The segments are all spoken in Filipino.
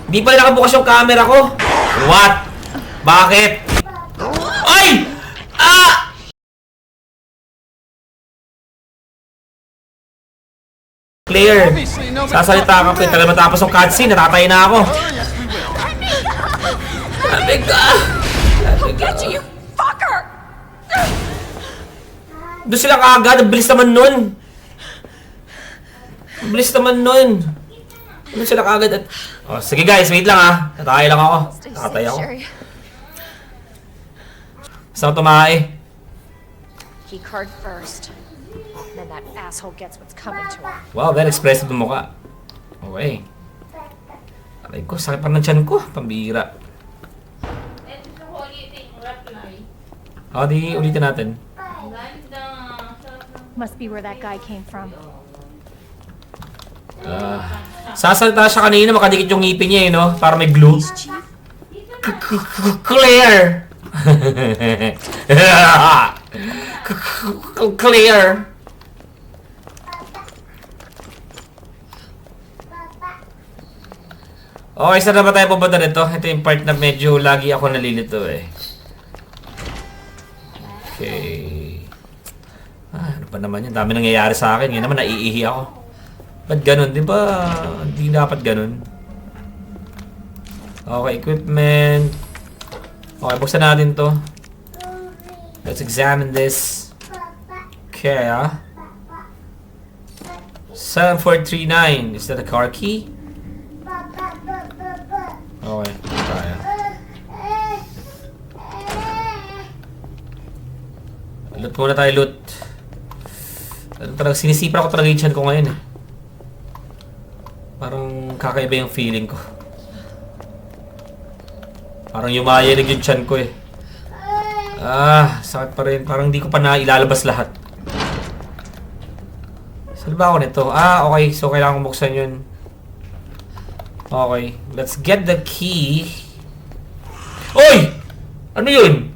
Hindi pala nakabukas yung camera ko. What? Bakit? Ay! Ah! Clear. Sasalita ka pa. Tagal matapos yung cutscene. Natatay na ako. Sabi ka. You fucker! Doon sila kaagad. Ang bilis naman nun. Ang bilis naman nun. Doon sila kaagad. Oh, sige guys, wait lang ha. Tatay lang ako. Tatay ako. Saan ko tumahay? Key card first. Then that asshole gets what's coming to him. Wow, very expressive ng mukha. Okay. Aray ko, sakit pa ng tiyan ko. Pambira. O, di ulitin natin. Must be where that guy came from. Sasalita siya kanina, makadikit yung ngipin niya eh, no? Para may glue. Clear! Clear! Okay, saan na ba tayo pupunta nito? Ito yung part na medyo lagi ako nalilito eh. Okay. Ano pa naman yun? Dami nangyayari sa akin. Ngayon naman naiihi ako. Ba't ganun? Di ba? Hindi dapat ganun. Okay, equipment. Okay, buksan natin to. Let's examine this. Okay, 7439. Is that a car key? Okay, kaya. Loot muna tayo, loot. Ano talaga, sinisipra ko talaga yung chan ko ngayon eh. Parang kakaiba yung feeling ko. Parang yumayanig yung chan ko eh. Sakit pa rin. Parang hindi ko pa nailalabas lahat. Saan ba ako nito? Okay. So, kailangan kong buksan yun. Okay. Let's get the key. Oy! Ano yun?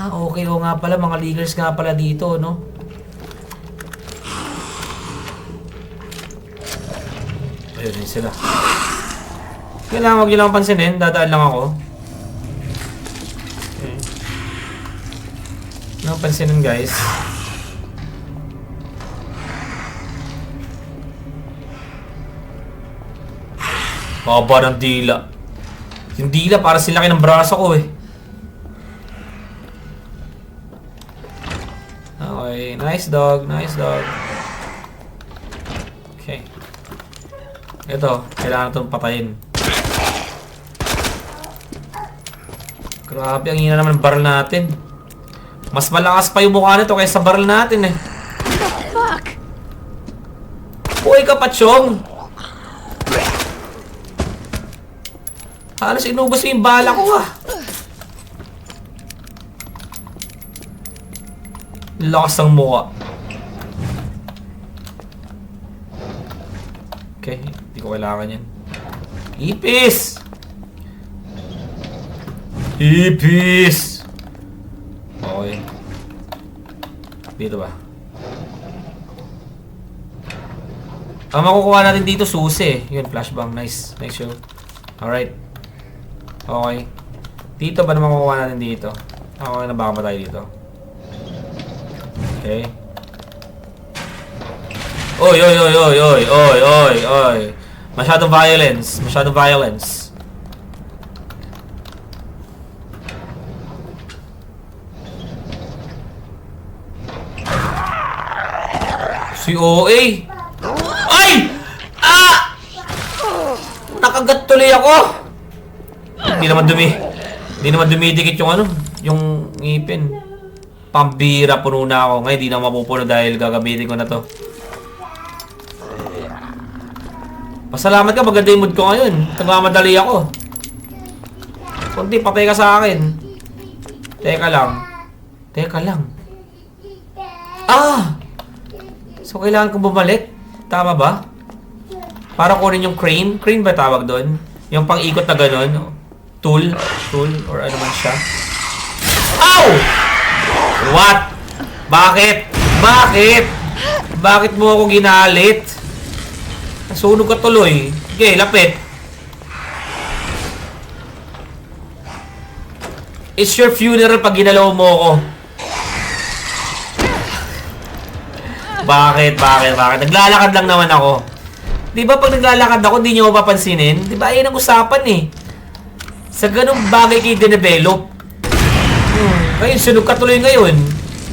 Okay. O nga pala. Mga leaders nga pala dito, no? Ayun, yun sila. Kailangan huwag nyo lang pansinin. Dadaan lang ako. Okay. Huwag pansinin, guys. Baba ng dila. Yung dila, para sila ng braso ko eh. Okay, nice dog, nice dog. Okay. Ito, kailangan itong patayin. Grabe, ang hina naman ng barrel natin. Mas malakas pa yung mukha nito kaysa barrel natin eh. What the fuck? Uy ka, Pachong! Halos inubos mo yung bala ko ah. Lakas ng mukha. Okay, hindi ko kailangan yan. Ipis! Ipis! Okay. Dito ba? Ang makukuha natin dito susi eh. Yun, flashbang. Nice. Nice show. Alright. Okay. Dito ba naman makukuha natin dito? Okay, nabaka ba tayo dito? Okay. Oy, oy, oy, oy, oy, oy, oy, oy. Masyadong violence. Masyadong violence. Si OA. Ay! Nakagat tuloy ako. Hindi naman dumidikit yung ano, yung ngipin. Pambira, puno na ako. Ngayon, di na mapupuno dahil gagamitin ko na to. Pasalamat ka, maganda yung mood ko ngayon. Nagmamadali ako. Kunti, patay ka sa akin. Teka lang. So, kailangan kong bumalik? Tama ba? Para kunin yung crane. Crane ba tawag doon? Yung pang-ikot na gano'n. Tool, or ano man siya. Ow! What? Bakit? Bakit mo ako ginalit? Nasunog ka tuloy. Okay, lapit. It's your funeral pag ginalaw mo ako. Bakit? Naglalakad lang naman ako. Di ba pag naglalakad ako, di nyo mapapansinin? Di ba ayun ang usapan eh. Sa ganung bagay kayo dinevelop. Ngayon, sunog ka tuloy ngayon.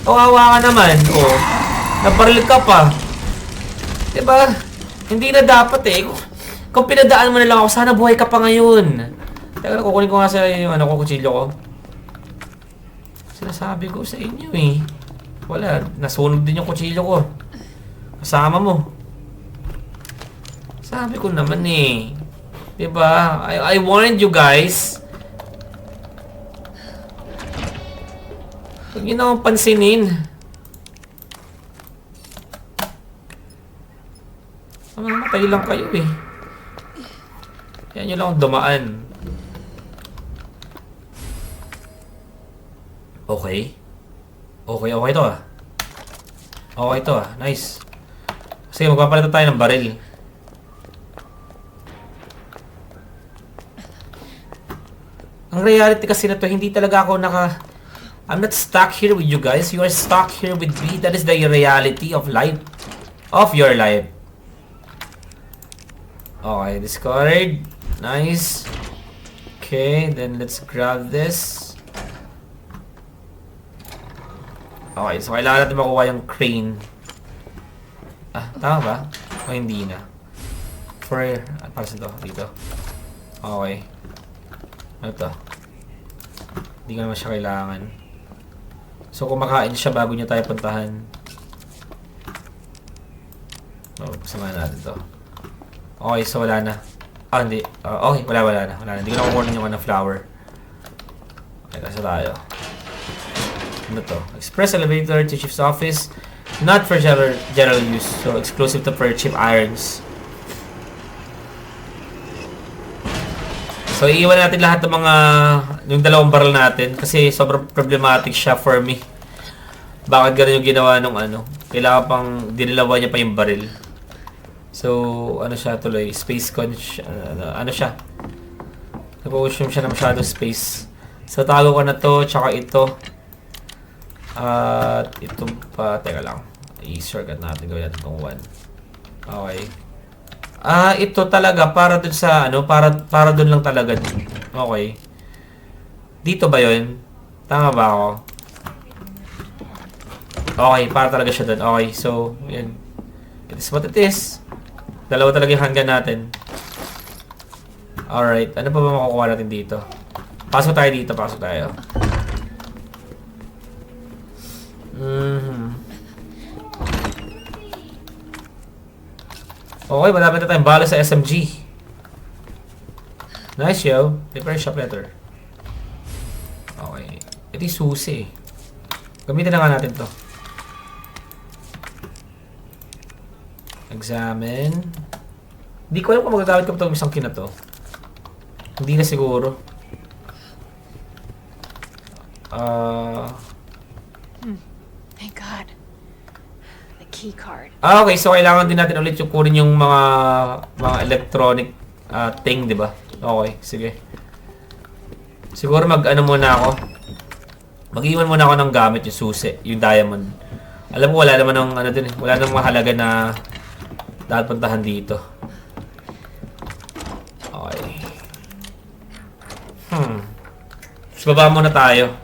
Kawawa ka naman. Oh, nabaril ka pa. Di ba? Hindi na dapat eh. Kung pinadaan mo na lang ako, sana buhay ka pa ngayon. Teka, kukunin ko nga sa yung kutsilyo ko. Sinasabi ko sa inyo eh. Wala, nasunog din yung kutsilyo ko. Kasama mo. Sabi ko naman eh. Diba? I warned you guys. Huwag nyo naman pansinin. Mamatay lang kayo eh. Yan nyo lang akong dumaan. Okay. Okay to ah. Okay to ah. Nice. Sige, magpapalitan tayo ng baril. Ang reality kasi na to, hindi talaga ako I'm not stuck here with you guys. You are stuck here with me. That is the reality of life. Of your life. Okay, discard. Nice. Okay, then let's grab this. Okay, so kailangan natin makuha yung crane. Ah, tama ba? O hindi na. Para sa to? Dito. Okay. Ano to? Hindi ko naman siya kailangan. So, kumakain siya bago niya tayo puntahan. Oh, samahan natin to. Okay, so wala na. Ah, hindi. Okay, wala na. Hindi ko na kukunin yung flower. Okay, nasa tayo. Ano to? Express elevator to chief's office. Not for general use. So, exclusive to per chip irons. So, iiwan natin lahat ng mga yung dalawang barrel natin kasi sobrang problematic siya for me. Bakit ganun yung ginawa nung kailangan pang dinilawan niya pa yung barrel. So, ano siya tuloy? Space ano siya? Nag-consume siya na masyadong space. So, tago ko na to, tsaka ito. At ito pa, teka lang. I-shortcut natin, gawin natin itong 1. Okay. Ito talaga para dun sa para dun lang talaga. Okay. Dito ba 'yon? Tama ba ako? Okay, para talaga siya dun. Okay, so, yan. It is what it is. Dalawa talaga yung handgun natin. Alright, ano pa ba makukuha natin dito? Pasok tayo dito, pasok tayo. Okay, madami na tayong bala sa SMG. Nice, yo. Repair shop letter. Okay. Ito yung susi. Gamitin na nga natin to. Examine. Hindi ko alam kung magagamit ko itong isang kin na to. Hindi na siguro. Thank God. The key card. Okay, so kailangan din natin ulit yung kunin yung mga electronic thing, di ba? Okay, sige. Siguro muna ako. Mag-iwan muna ako ng gamit yung susi, yung diamond. Alam mo, wala naman ng wala nang mahalaga na dapat puntahan dito. Okay. So, baba muna tayo.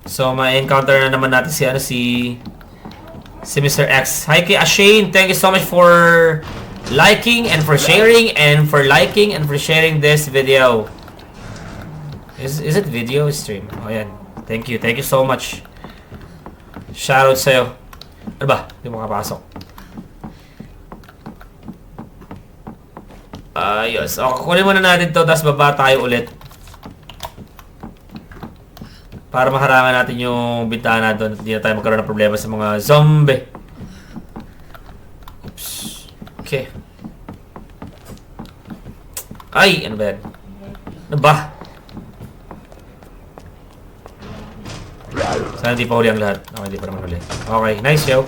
So, ma-encounter na naman natin si Mr. X. Hi kay Ashane, thank you so much for liking and for sharing this video. Is it video stream? Oh, yan. Thank you so much. Shoutout sa'yo. Ano ba? Hindi mo makapasok. Yes. Okay, kunin muna natin to, tapos baba tayo ulit. Para maharangan natin yung bintana doon at hindi na tayo magkaroon ng problema sa mga zombie. Oops. Okay. Ay! Ano ba yan? Ano ba? Sana hindi pa huli ang lahat. Okay, hindi pa naman huli. Okay, nice, yo.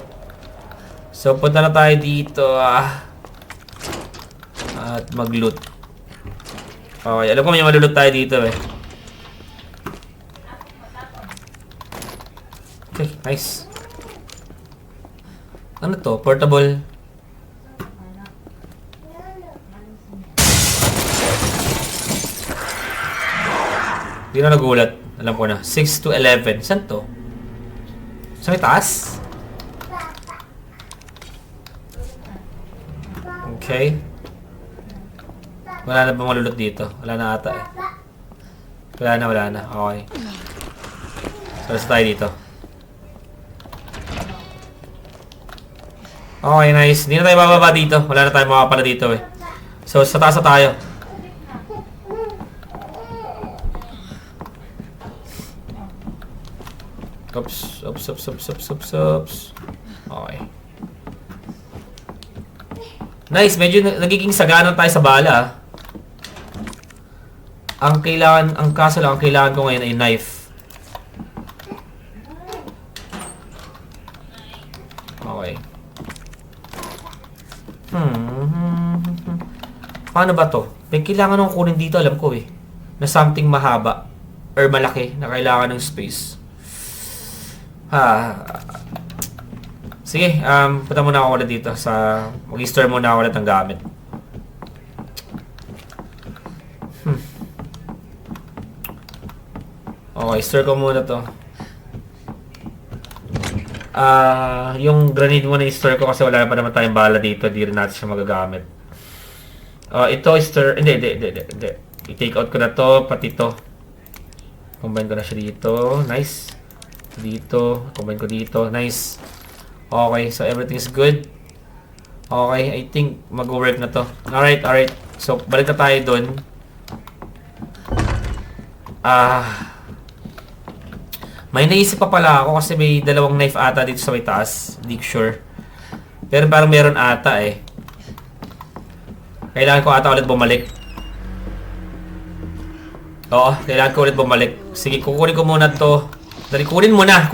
So, punta na tayo dito, at mag-loot. Okay, alam ko may malulot tayo dito, eh. Okay, nice. Ano to? Portable. Hindi na nagulat. Alam ko na. 6 to 11. Saan to? Sa may taas? Okay. Wala na bang malulot dito? Wala na ata eh. Wala na. Okay. So, nasa tayo dito. Okay, nice. Hindi na tayo bababa dito. Wala na tayo makapala dito eh. So, sa taas na tayo. Oops. Okay. Nice, medyo nagiging sagana tayo sa bala. Ang kailangan ko ngayon ay knife. Okay. Paano ba to? May kailangan akong kunin dito, alam ko eh. Na something mahaba or malaki na kailangan ng space. Sige, punta muna ako ulit dito sa... Mag-store muna ako ulit ng gamit. Okay, store ko muna to. Yung grenade muna i-store ko kasi wala pa naman tayong bala dito. Hindi rin natin siya magagamit. Ito i-store... Hindi. I-take out ko na to, pati to. Combine ko na siya dito. Nice. Dito, combine ko dito. Nice. Okay, so everything's good. Okay, I think mag-work na to. Alright. So, balik na tayo dun. May naisip pa pala ako kasi may dalawang knife ata dito sa may taas. Hindi sure. Pero parang meron ata eh. Kailangan ko ata ulit bumalik. Oo, kailangan ko ulit bumalik. Sige, kukunin ko muna to. Dali, kunin mo na.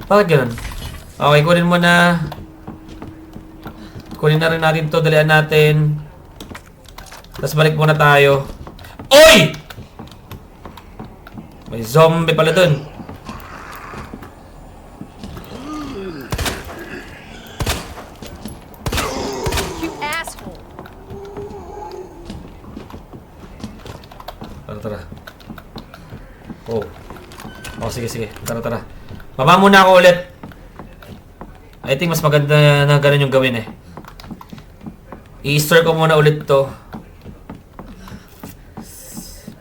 Bakit ganun? Okay, kunin mo na. Kunin na rin natin to. Dalian natin. Tapos balik muna tayo. Oy! May zombie pala dun. You asshole. Tara. Oh, sige. Tara. Baba muna ako ulit. I think mas maganda na ganun yung gawin eh. I-store ko muna ulit to.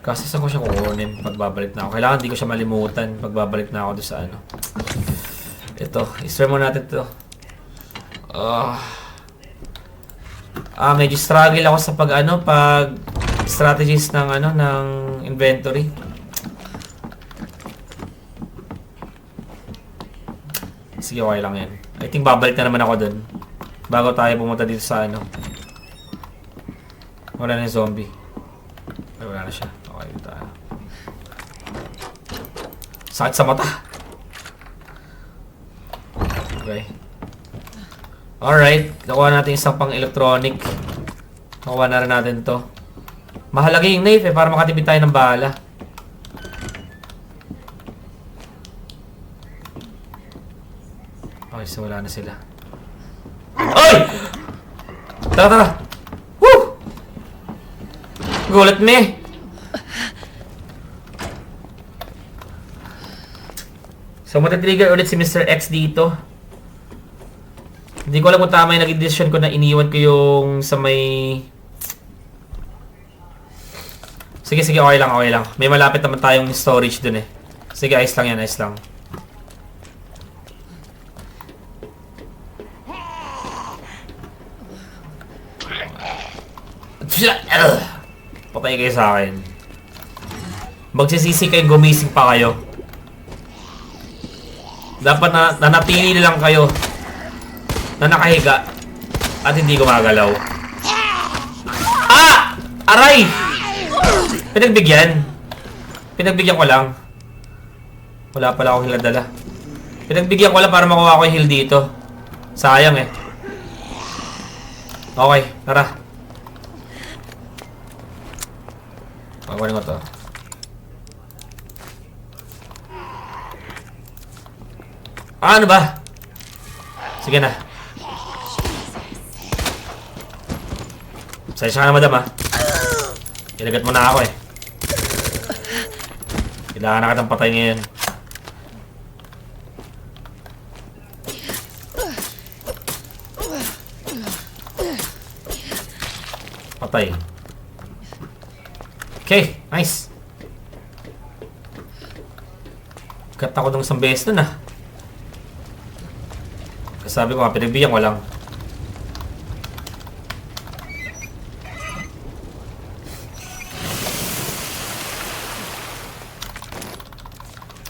Kasi saan ko siya kukunin pagbabalik na ako. Kailangan hindi ko siya malimutan pagbabalik na ako doon sa ano. Ito, i-store muna natin to. Medyo struggle ako sa pag strategies ng ng inventory. Sige, okay lang yan. I think babalik na naman ako dun. Bago tayo pumunta dito sa Wala na yung zombie. Ay, wala na siya. Okay, dito tayo. Sakit sa mata. Okay. Alright. Nakuha natin isang pang electronic. Nakuha na rin natin to. Mahalaga yung knife para makatipid tayo ng bala. Okay, so wala na sila. Oy! Tara! Woo! Gulat me! So, matatrigger ulit si Mr. X dito. Hindi ko alam kung tama yung naging decision ko na iniwan ko yung sa may... Sige, okay lang. May malapit naman tayong storage dun eh. Sige, ayos lang yan, ayos lang. Patay kayo sa akin. Magsisisi kayo, gumising pa kayo. Dapat na nanatili lang kayo na nakahiga at hindi gumagalaw. Aray! Pinagbigyan ko lang. Wala pala akong heal na dala. Pinagbigyan ko lang para makuha ko yung heal dito. Sayang eh. Okay, tara. Pagkunin ko to. Ano ba? Sige na. Pasensya ka na, madam, ha? Ilagat mo na ako, eh. Kailangan na kitang patay ngayon. Patay. Okay, nice. Cut ako ng isang beses nun, ah. Sabi ko nga, pinagbigyan ko lang.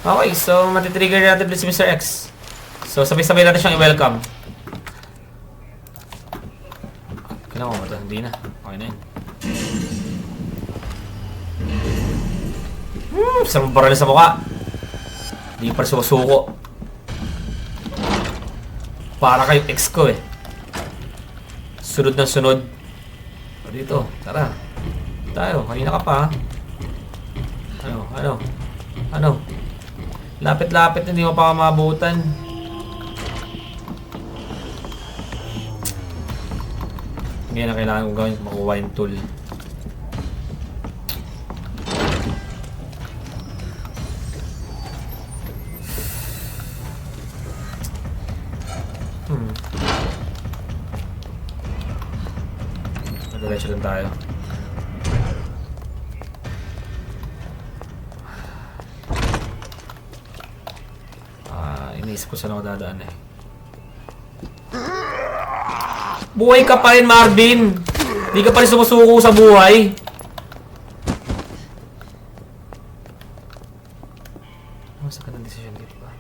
Okay, so matitrigger natin si Mr. X. So sabay-sabay natin siyang i-welcome. Kailangan ko ba ito? Hindi na. Okay na yun. Sarap baril sa mukha. Hindi pa rin sumusuko. Para kayong ex ko eh. Sunod ng sunod. O dito, tara. Tayo, kanina ka pa ha. Ano? Lapit-lapit, hindi mo pa mabutan. Hindi na kailangan kong gawin, makuha yung tool. Diretso lang tayo. Iniisip ko saan ako dadaan eh. Buhay ka pa rin, Marvin! Hindi ka pa rin sumusuko sa buhay. Masa ka ng desisyon dito ba?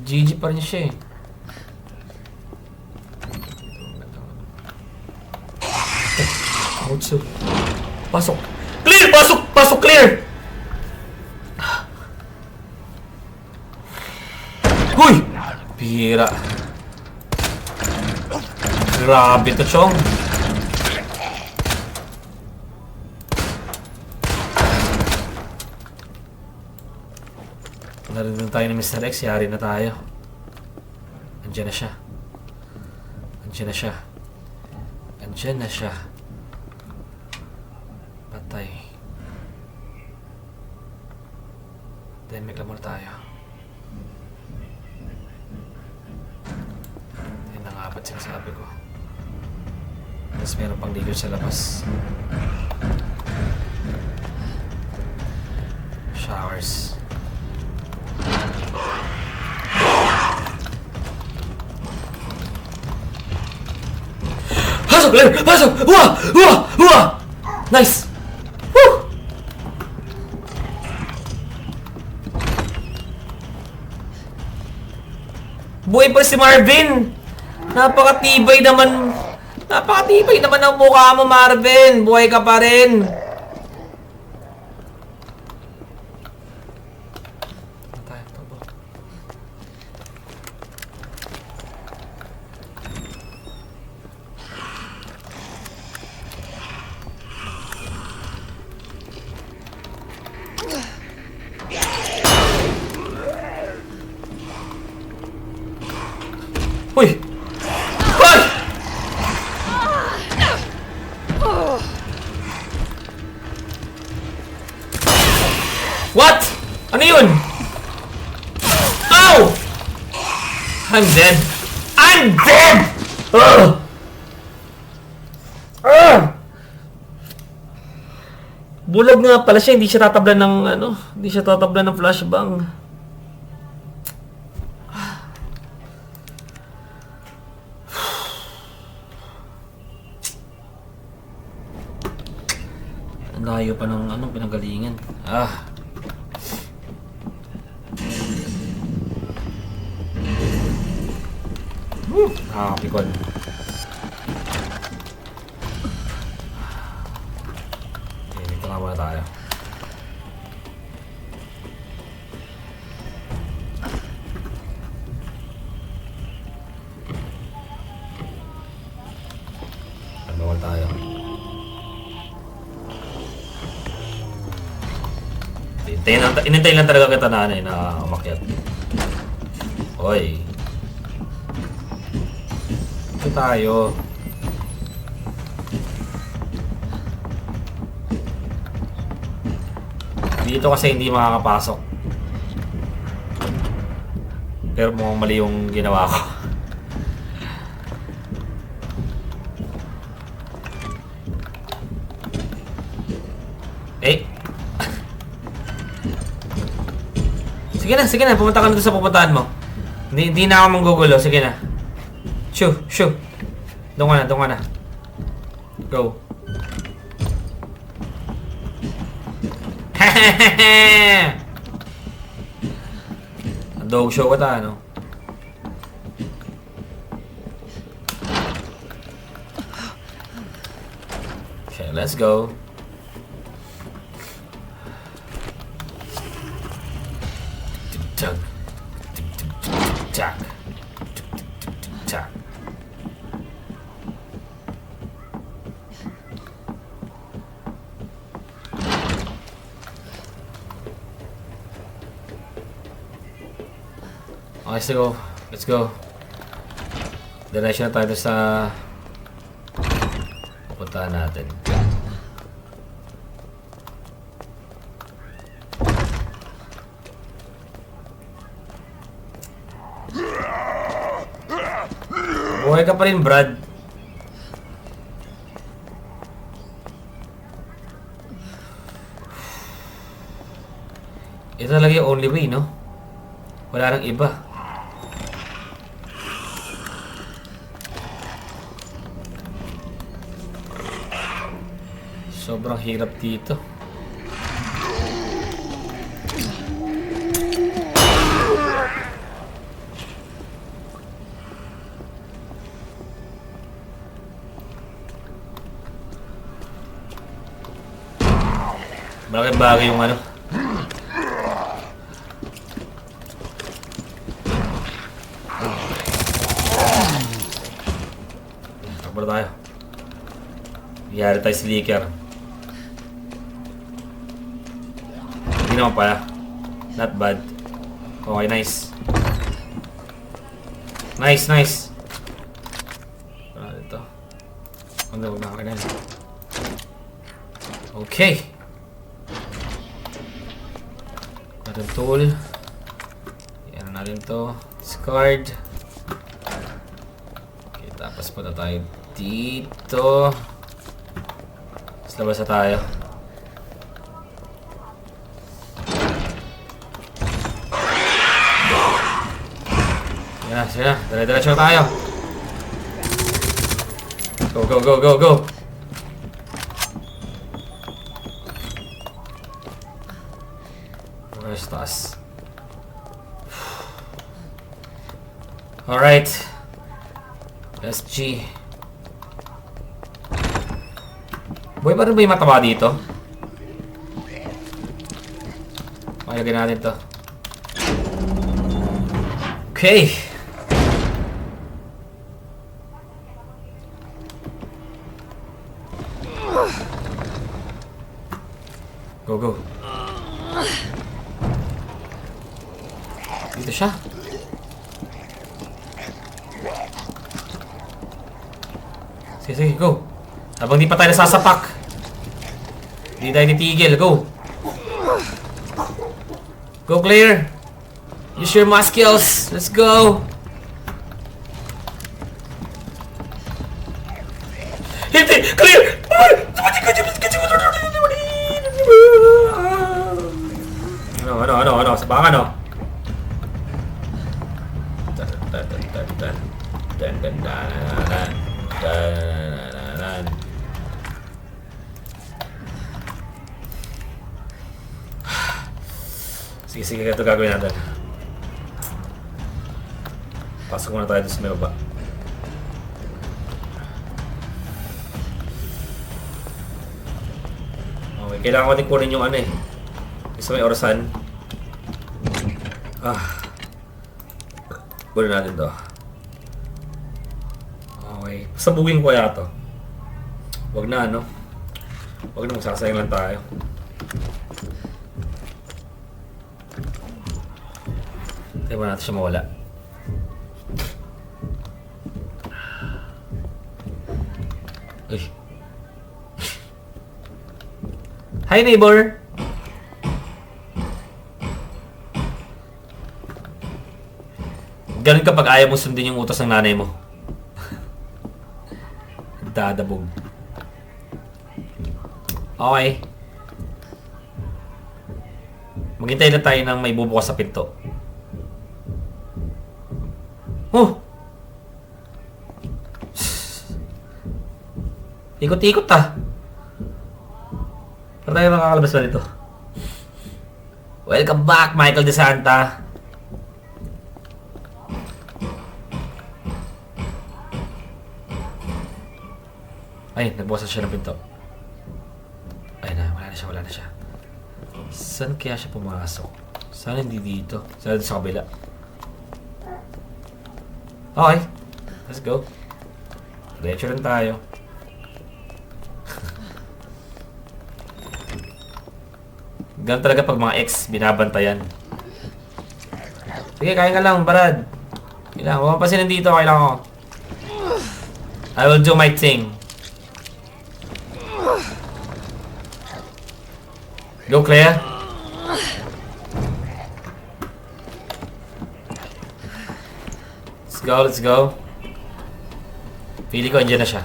GG pa rin siya eh. Outso. Pasok. Clear! Pasok! Pasok! Clear! Huy! Bihira. Grabe to, Chong. Narinig tayo ni Mr. X, yari na tayo. Andiyan na siya. Andiyan na siya. Andiyan na siya. Patay. Dahil lang muna tayo. Yan na nga ba't sinasabi ko. Tapos meron pang ligot sa labas. Showers. Pasok! Claire! Pasok! Uwa! Uwa! Uwa! Nice! Woo! Buhay pa si Marvin! Napakatibay naman! Napakatibay naman ang mukha mo, Marvin! Buhay ka pa rin! Uy! Hoy! What? Ano yun? Ow! I'm dead. I'm dead! Ugh! Bulag nga pala siya, hindi siya tatablan ng hindi siya tatablan ng flashbang. Layo pa ng pinanggalingan. Nakakapikon. Okay, dito nga muna tayo. Inintay lang talaga kita na ano na umakyat. Hoy. Ito tayo. Dito kasi hindi makakapasok. Pero mukhang mali yung ginawa ko. Eh. Sige na. Pumunta ka na doon sa pupuntahan mo. Hindi na ako manggugulo. Sige na. Shoo. Doon ka na. Go. Dog show ka ta, ano? Okay, let's go. Tug. Tug. Tug. Okay, let's go. Diretso na tayo sa pupuntahan natin. Buhay ka pa rin, Brad. Ito talaga yung only way, no? Wala nang iba. Sobrang hirap dito. Malaking bagay yung ano. Takbo tayo. Biyari tayo si Licker. Hindi naman pala. Not bad. Okay, nice. Nice. Ano dito? Huwag na kakain. Okay. Natin tool. Yan natin to. Discard. Okay, tapos punta tayo dito. Tapos labas na tayo. Sige na. Dala-diretso tayo. Go. Where's taas? Alright. SG. Boy, paano ba yung mataba dito? Malagyan natin to. Okay. Go. Dito siya. Sige, go. Habang di pa tayo nasasapak. Di tayo titigil. Go. Go, Claire. Use your math skills. Let's go. Hindi! Claire! Ano? Sabakan, ano? Sige, ito gagawin natin. Pasok muna tayo doon sa may baba. Okay, kailangan ko din kunin yung ano eh. Sa may orasan. Kunin natin to. Okay. Sabugin ko kaya to. Huwag na, ano? Huwag na, magsasayang lang tayo. Hindi mo natin siya mawala. Uy. Hi, neighbor! Ganun kapag ayaw mo sundin yung utos ng nanay mo. Dadabog. Okay. Maghintay na tayo ng may bubukas sa pinto. Oh! Ikot-ikot ah. Para tayo makakalabas ba nito? Welcome back, Michael De Santa. Ay, nagbukasan siya ng pinto. Ay na, wala na siya. Saan kaya siya pumasok? Sana hindi dito. Sana dito sa kabila. Okay. Let's go. Lecture rin tayo. Ganun talaga pag mga ex, binabantayan. Sige, kain ka lang, Brad. Kailangan, huwag pa sila dito, kailangan ko. I will do my thing. Go, Claire. Let's go. Feeling ko andyan na siya.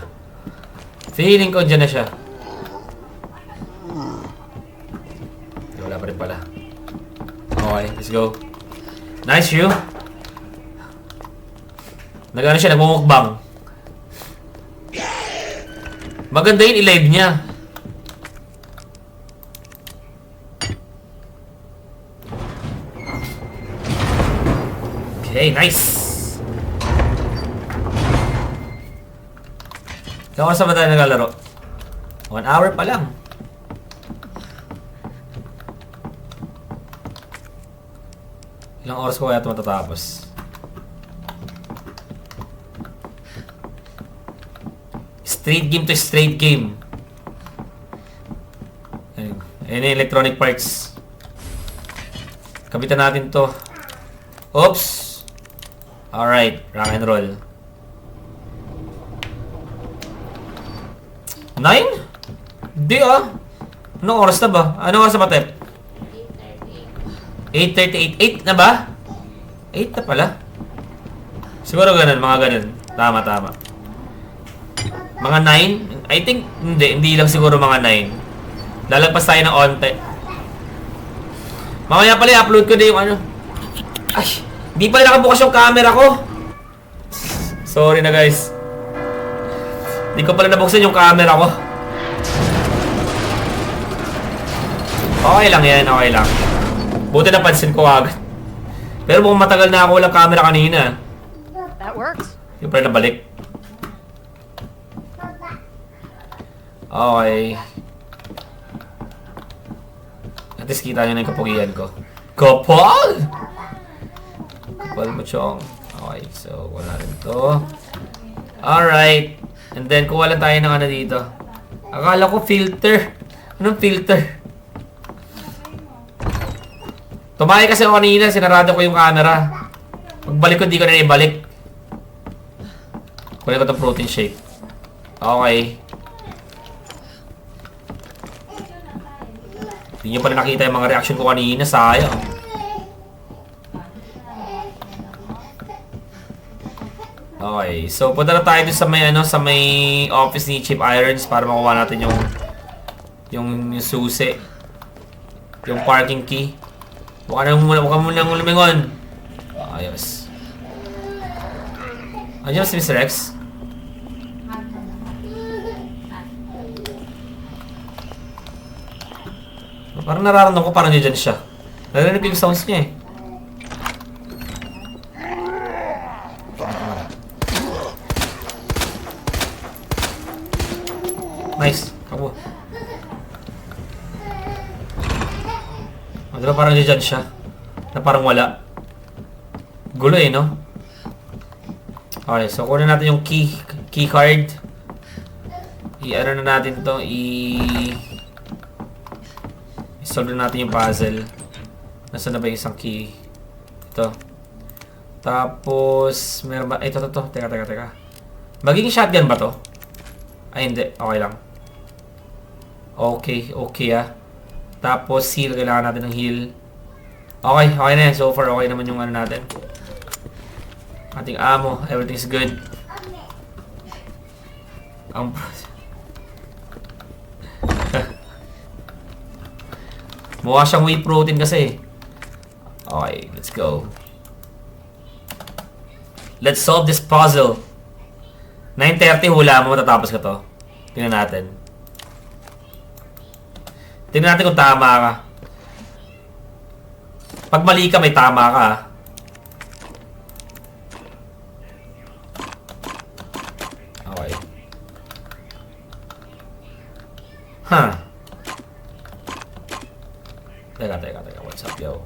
Wala pa rin pala. Okay, let's go. Nice view. Nag-ano siya, nagmumukbang. Maganda yun, i-live niya. Okay, nice. Ilang oras na ba tayo naglalaro? 1 hour pa lang. Ilang oras ko kaya ito matatapos? Straight game to straight game. Ayun yung electronic parts. Kapitan natin to. Oops! Alright, rock and roll. 9? Hindi ah. Anong oras na ba? Anong oras na ba, Tep? 8:38. 8 na ba? 8 na pala. Siguro ganun, mga ganun. Tama. Mga 9? I think, hindi lang siguro mga 9. Lalagpas tayo ng onte. Mamaya pala i-upload ko na yung ano. Ay, di pala nakabukas yung camera ko. Sorry na guys. Di ko pala nabuksan yung camera ko. Okay lang yan, okay lang. Buti napansin ko agad. Pero mukhang matagal na ako walang camera kanina. That works. Yung pala nabalik. Okay. At least kita nyo na yung kapugian ko. Kapal! Kapal mo, chong. Okay, so wala rin to. Alright. And then, kuha lang tayo ng ano dito. Akala ko filter. Anong filter? Tumayo kasi ako kanina, sinarado ko yung camera. Pagbalik ko, di ko na ibalik. Kunin ko itong protein shake. Okay. Hindi nyo pa na nakita yung mga reaction ko kanina, sayang. Okay, so punta na tayo dun sa may sa may office ni Chip Irons para makuha natin yung susi. Yung parking key. Huwag ka muna lumingon. Ayos. Andiyan si Mr. X? Parang nararamdaman ko parang dyan siya. Narinig ko yung sounds niya eh. Nice. Takbo. Diba parang dyan siya? Na parang wala. Gulo eh, no? Okay, so kunin natin yung key card. I-ano na natin to, i-solve na natin yung puzzle. Nasaan na ba yung isang key? Ito. Tapos, meron ba? Ito. Teka. Magiging shotgun ba to? Ay, hindi. Okay lang. Okay ah. Tapos, heal. Kailangan natin ng heal. Okay na yan. So far, okay naman yung ano natin. Ating ammo. Everything's good. Ang... Mukha siyang whey protein kasi. Okay, let's go. Let's solve this puzzle. 9:30, hula mo, matatapos ka to. Tingnan natin. Tingnan natin kung tama ka. Pag mali ka, may tama ka. Okay. Huh. Teka. What's up, yo?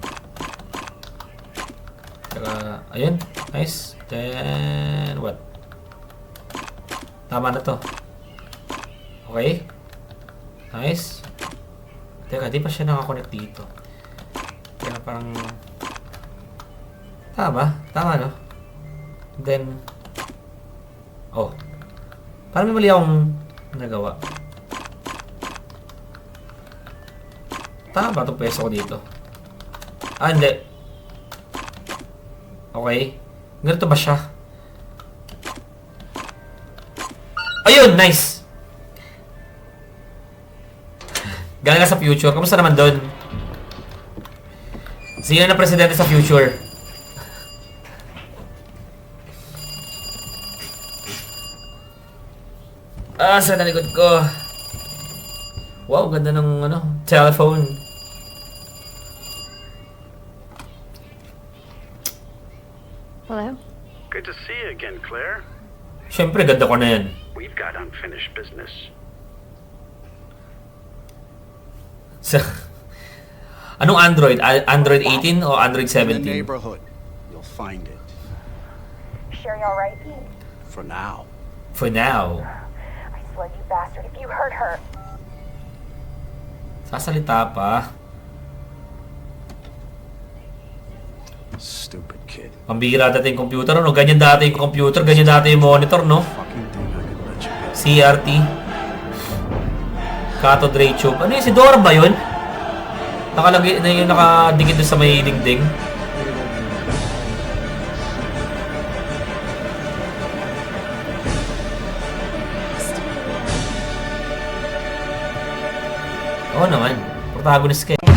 Teka, ayun. Nice. Then, what? Tama na to. Okay. Nice. Teka, di pa siya nakakonect dito. Teka, parang... Tama, no? Then... Oh. Parang may mali akong nagawa. Tama ba itong peso ko dito? Ah, hindi. Okay. Ganito ba siya? Ayun! Nice! Galing ka sa future. Kamusta naman doon? Sino na presidente sa future? Saan na likod ko? Wow, ganda ng telephone. Hello? Good to see you again, Claire. Siyempre, ganda ko na yan. We've got unfinished business. Anong Android? Android 18 o Android In the 17? neighborhood, you'll find it. Sherry all right? For now. For now. I swear, you bastard, if you hurt her. Sasalita pa. Stupid kid. Pambihira dati yung computer, no? Ganyan dati yung computer, ganyan dati yung monitor, no? Fucking thing I could let you get. CRT. Cathode ray tube. Ano yun? Si Dora ba yun? Nakalagay na yung nakadikit doon sa may dingding. Oo naman. Protagonist ka eh.